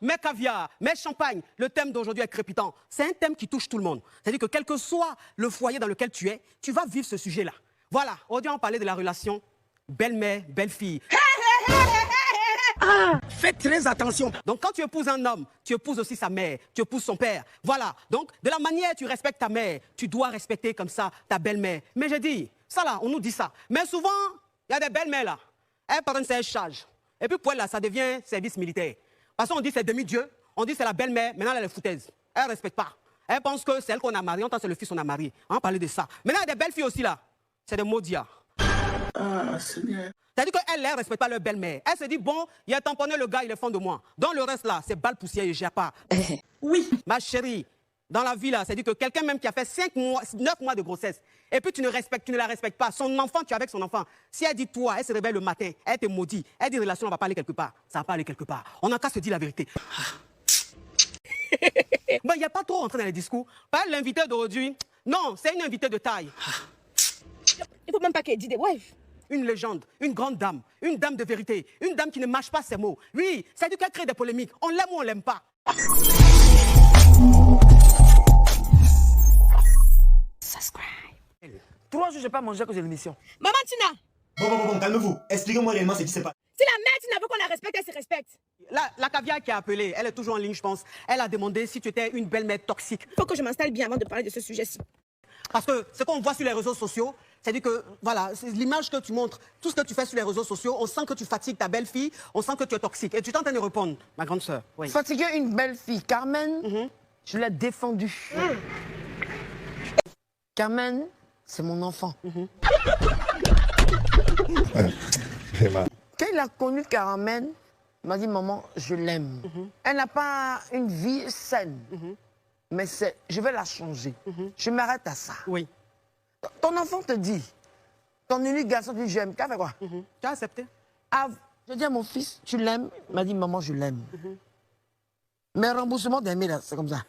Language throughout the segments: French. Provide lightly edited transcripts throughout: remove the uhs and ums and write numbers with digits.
mais caviar, mais champagne. Le thème d'aujourd'hui est crépitant. C'est un thème qui touche tout le monde. C'est-à-dire que quel que soit le foyer dans lequel tu es, tu vas vivre ce sujet-là. Voilà, aujourd'hui on parlait de la relation belle-mère, belle-fille. Faites très attention. Donc quand tu épouses un homme, tu épouses aussi sa mère, tu épouses son père. Voilà, donc de la manière tu respectes ta mère, tu dois respecter comme ça ta belle-mère. Mais j'ai dit, ça là, on nous dit ça. Mais souvent, il y a des belles-mères là. Elles prennent ses charges. Et puis pour elle là, ça devient service militaire. Parce qu'on dit c'est demi-dieu, on dit c'est la belle-mère, maintenant elle est foutaise. Elle ne respecte pas. Elle pense que c'est elle qu'on a mariée, on pense que c'est le fils qu'on a marié. On va parler de ça. Maintenant il y a des belles filles aussi là. C'est des maudias. Ah, Seigneur. C'est-à-dire qu'elle ne respecte pas leur belle-mère. Elle se dit, bon, il a tamponné le gars, il est fond de moi. Dans le reste là, c'est balle poussière et j'ai pas. Oui, ma chérie, dans la vie là, c'est-à-dire que quelqu'un même qui a fait 9 mois de grossesse, et puis tu ne la respectes pas. Son enfant, tu es avec son enfant. Si elle dit toi, elle se réveille le matin, elle te maudit, elle dit relation, on va pas aller quelque part. Ça va pas aller quelque part. On n'a qu'à se dire la vérité. Bon, il n'y a pas trop rentré dans les discours. Pas l'invité d'aujourd'hui. Non, c'est une invitée de taille. Il faut même pas qu'elle dise des wives. Une légende, une grande dame, une dame de vérité, une dame qui ne mâche pas ses mots. Oui, c'est du qu'elle crée des polémiques. On l'aime ou on l'aime pas. Subscribe. 3 jours, je n'ai pas mangé à cause de l'émission. Maman Tina. Bon, calmez-vous. Expliquez-moi réellement ce qui s'est passé. Si la mère Tina veut qu'on la respecte, elle se respecte. La caviar qui a appelé, elle est toujours en ligne, je pense. Elle a demandé si tu étais une belle-mère toxique. Il faut que je m'installe bien avant de parler de ce sujet-ci. Parce que ce qu'on voit sur les réseaux sociaux, c'est-à-dire que, voilà, l'image que tu montres, tout ce que tu fais sur les réseaux sociaux, on sent que tu fatigues ta belle-fille, on sent que tu es toxique. Et tu es en train de répondre, ma grande sœur. Oui. Fatiguer une belle fille, Carmen, je l'ai défendue. Carmen, c'est mon enfant. Quand il a connu Carmen, il m'a dit, maman, je l'aime. Elle n'a pas une vie saine. Mais je vais la changer. Je m'arrête à ça. Oui. Ton enfant te dit, ton unique garçon te dit, j'aime. Qu'a fait quoi? Tu as accepté? Je dis à mon fils, tu l'aimes? Il m'a dit, maman, je l'aime. Mais remboursement d'aimer, là, c'est comme ça.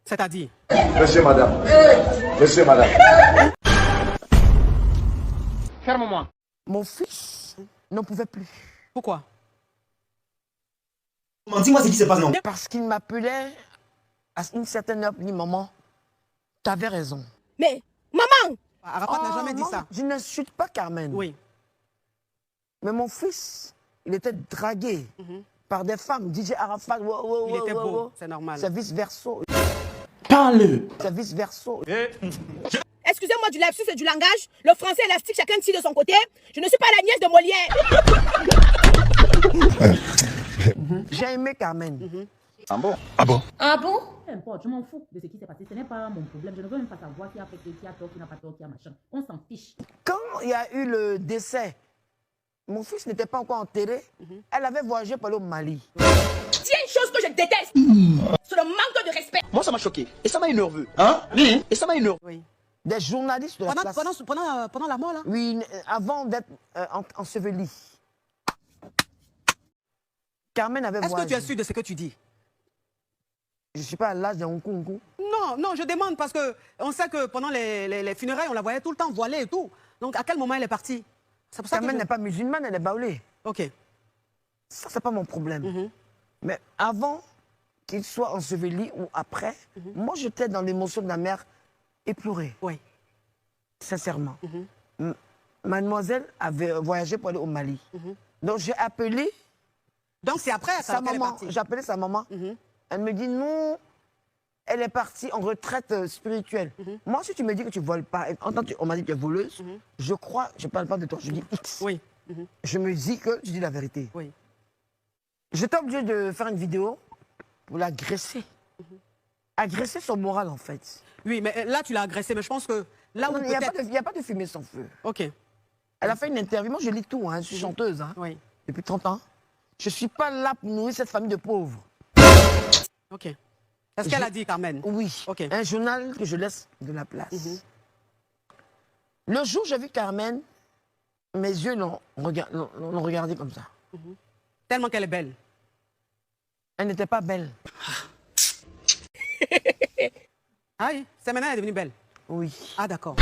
C'est-à-dire? Monsieur, madame. Monsieur, madame. Ferme-moi. Mon fils n'en pouvait plus. Pourquoi? Dis-moi ce qui se passe, non? Parce qu'il m'appelait à une certaine heure, il dit, maman, t'avais raison. Mais, maman! Arafat n'a jamais dit ça. Je n'insulte pas Carmen. Oui. Mais mon fils, il était dragué par des femmes. DJ Arafat, Il était beau, c'est normal. C'est vice-versa. Parle. C'est vice-versa. Excusez-moi du lapsus et du langage. Le français élastique, chacun tire de son côté. Je ne suis pas la nièce de Molière. J'ai aimé Carmen. Ah bon? Ah bon? Peu importe, je m'en fous de ce qui s'est passé. Ce n'est pas mon problème. Je ne veux même pas savoir qui a fait, qui a tort, qui n'a pas tort, qui a machin. On s'en fiche. Quand il y a eu le décès, mon fils n'était pas encore enterré. Elle avait voyagé pour aller au Mali. Il y a une chose que je déteste. C'est le manque de respect. Moi, ça m'a choqué. Et ça m'a énervé. Hein? Oui. Et ça m'a énervé. Oui. Des journalistes de la place. Pendant la mort, là? Oui, avant d'être enseveli. Carmen avait voyagé. Est-ce que tu es sûr de ce que tu dis? Je ne suis pas à l'âge d'un Nkunku. Non, je demande parce qu'on sait que pendant les funérailles, on la voyait tout le temps voilée et tout. Donc, à quel moment elle est partie? C'est pour ça Carmen n'est pas musulmane, elle est baoulée. Ok. Ça, c'est pas mon problème. Mais avant qu'il soit enseveli ou après, moi, j'étais dans l'émotion de la mère éplorée. Oui. Sincèrement. Mademoiselle avait voyagé pour aller au Mali. Donc, j'ai appelé Donc, c'est après sa qu'elle est maman. partie. J'ai appelé sa maman. Elle me dit non, elle est partie en retraite spirituelle. Moi, si tu me dis que tu ne voles pas, on m'a dit que tu es voleuse, je crois, je ne parle pas de toi, je dis X. Oui. Je me dis que tu dis la vérité. Oui. J'étais obligé de faire une vidéo pour l'agresser. Agresser son moral, en fait. Oui, mais là, tu l'as agressée, mais je pense que là où Il n'y a pas de fumée sans feu. Ok. Elle a fait une interview, moi je lis tout, hein, je suis chanteuse Oui. depuis 30 ans. Je ne suis pas là pour nourrir cette famille de pauvres. Ok. Est-ce qu'elle a dit, Carmen? Oui. Ok. Un journal que je laisse de la place. Le jour où j'ai vu Carmen, mes yeux l'ont regardé comme ça. Tellement qu'elle est belle. Elle n'était pas belle. Ah oui, c'est maintenant elle est devenue belle. Oui. Ah d'accord.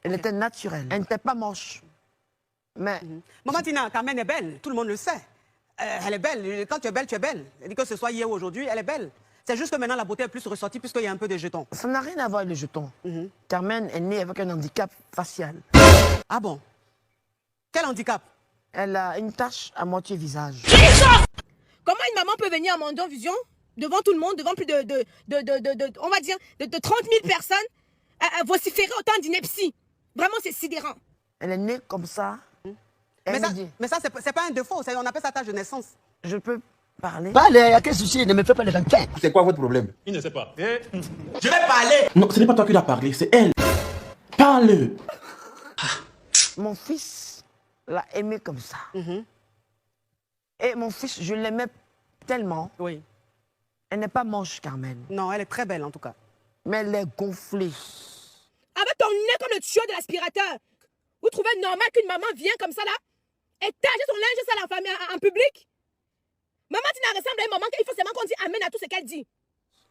Elle était naturelle. Elle n'était pas moche. Mais Maman Tina, Carmen est belle, tout le monde le sait. Elle est belle, quand tu es belle, tu es belle. Elle dit que ce soit hier ou aujourd'hui, elle est belle. C'est juste que maintenant, la beauté est plus ressortie puisqu'il y a un peu de jetons. ça n'a rien à voir avec les jetons. Carmen est née avec un handicap facial. Ah bon? Quel handicap? Elle a une tache à moitié visage. Comment une maman peut venir à Mondo Vision, devant tout le monde, devant plus on va dire, de 30 000 personnes, vociférer autant d'ineptie? Vraiment, c'est sidérant. Elle est née comme ça. Elle me dit, Mais ça c'est pas un défaut, on appelle ça tâche de naissance. je peux parler. Parlez, il y a quel souci? Ne me fais pas les enquêtes. C'est quoi votre problème? Je vais parler. Non, ce n'est pas toi qui dois parler, c'est elle. Parle. Mon fils l'a aimé comme ça. Et mon fils, je l'aimais tellement. Oui. Elle n'est pas moche, Carmen. Non, elle est très belle en tout cas. Mais elle est gonflée. Avec ton nez comme le tuyau de l'aspirateur. Vous trouvez normal qu'une maman vienne comme ça là et tâche son linge à la famille en public? Maman Tina ressemble à une maman qu'il faut seulement qu'on dise amen à tout ce qu'elle dit.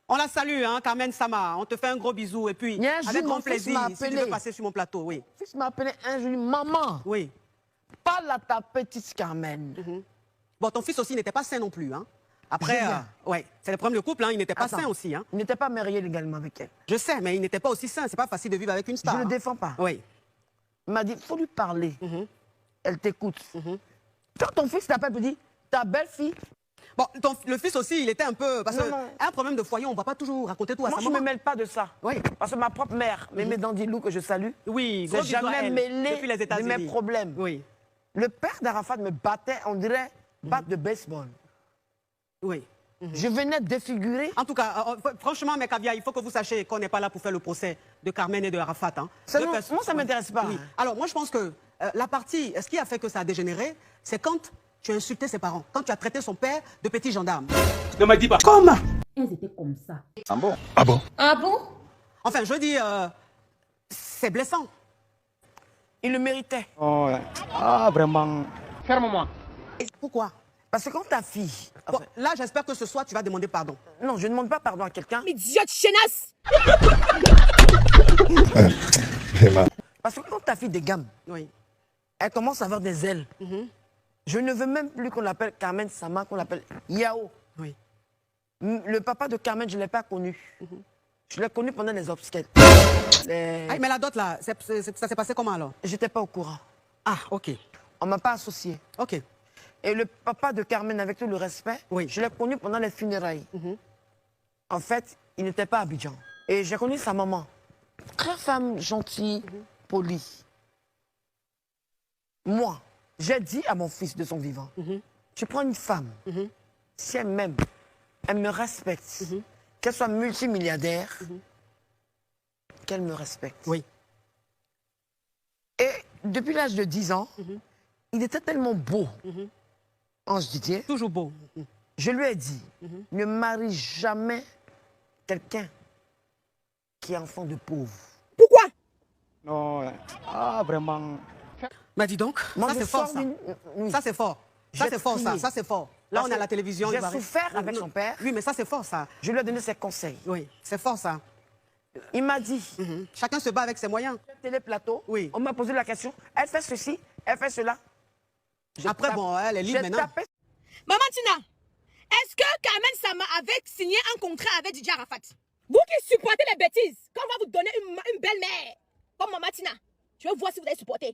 On la salue, hein, Carmen Sama. On te fait un gros bisou et puis, Il y a un jour, avec mon grand fils plaisir, m'a si tu appelé. veux passer sur mon plateau, oui. Mon fils m'a appelé un jour, maman, Oui. parle à ta petite Carmen. Bon, ton fils aussi n'était pas sain non plus, hein. Après, Julien. ouais, c'est le problème de couple, hein, il n'était pas Attends. sain aussi, hein. Il n'était pas marié légalement avec elle. Je sais, mais il n'était pas aussi sain, c'est pas facile de vivre avec une star. Je ne hein. le défends pas. Oui. Il m'a dit, il faut lui parler. Elle t'écoute. Quand ton fils t'appelle et dit, ta belle-fille, Bon, le fils aussi, il était un peu... Parce Non, que non. un problème de foyer, on ne va pas toujours raconter tout à moi sa je ne me maman. mêle pas de ça. Oui. Parce que ma propre mère, Mémé Dandilou, que je salue, Oui, gros s'est bisous à jamais elle, mêlée depuis les de États-Unis. mes problèmes. Oui, Le père d'Arafat me battait, on dirait, batte de baseball. oui. Je venais défigurer. En tout cas, franchement, mes caviars, il faut que vous sachiez qu'on n'est pas là pour faire le procès de Carmen et de Arafat. Hein. Ça, Deux non, personnes- moi, ça ne m'intéresse pas. Oui. Alors, moi, je pense que la partie, ce qui a fait que ça a dégénéré, c'est quand tu as insulté ses parents, quand tu as traité son père de petit gendarme. Ne me dis pas. Comment? Elles étaient comme ça. Ah bon? Ah bon? Enfin, je dis, c'est blessant. Il le méritait. Ah, vraiment. Ferme-moi. Pourquoi? Parce que quand ta fille... Bon, là, j'espère que ce soir, tu vas demander pardon. Non, je ne demande pas pardon à quelqu'un. Idiote chenasse! Parce que quand ta fille dégamme, Oui. elle commence à avoir des ailes. Je ne veux même plus qu'on l'appelle Carmen Sama, qu'on l'appelle Yao. Oui. Le papa de Carmen, je ne l'ai pas connu. Je l'ai connu pendant les obstacles. Ah, mais la dot, là, ça s'est passé comment alors? J'étais pas au courant. Ah, ok. On ne m'a pas associé. Ok. Et le papa de Carmen, avec tout le respect, Oui. je l'ai connu pendant les funérailles. En fait, il n'était pas à Abidjan. Et j'ai connu sa maman. Très femme gentille, polie. Moi, j'ai dit à mon fils de son vivant, tu prends une femme, si elle m'aime, elle me respecte, qu'elle soit multimilliardaire, qu'elle me respecte. Oui. Et depuis l'âge de 10 ans, il était tellement beau, Ange Didier, Toujours beau. je lui ai dit, ne marie jamais quelqu'un qui est enfant de pauvre. Pourquoi? Non. Ah, vraiment. Mais dis donc, Moi, ça je c'est fort, sors ça. d'une- oui. Ça c'est fort. Ça J'ai c'est fort, ça. prié. Ça c'est fort. Là, Parce on est à la que télévision. j'ai il va- souffert avec son père. Oui, mais ça c'est fort, ça. Je lui ai donné ses conseils. Oui, c'est fort, ça. Il m'a dit, Chacun se bat avec ses moyens. téléplateau, Oui. on m'a posé la question, elle fait ceci, elle fait cela. J'ai Après, tapé- bon, elle est libre j'ai maintenant. tapé- Maman Tina, est-ce que Carmen Sama avait signé un contrat avec Didier Arafat? Vous qui supportez les bêtises, quand on va vous donner une belle-mère comme Maman Tina, je veux voir si vous allez supporter.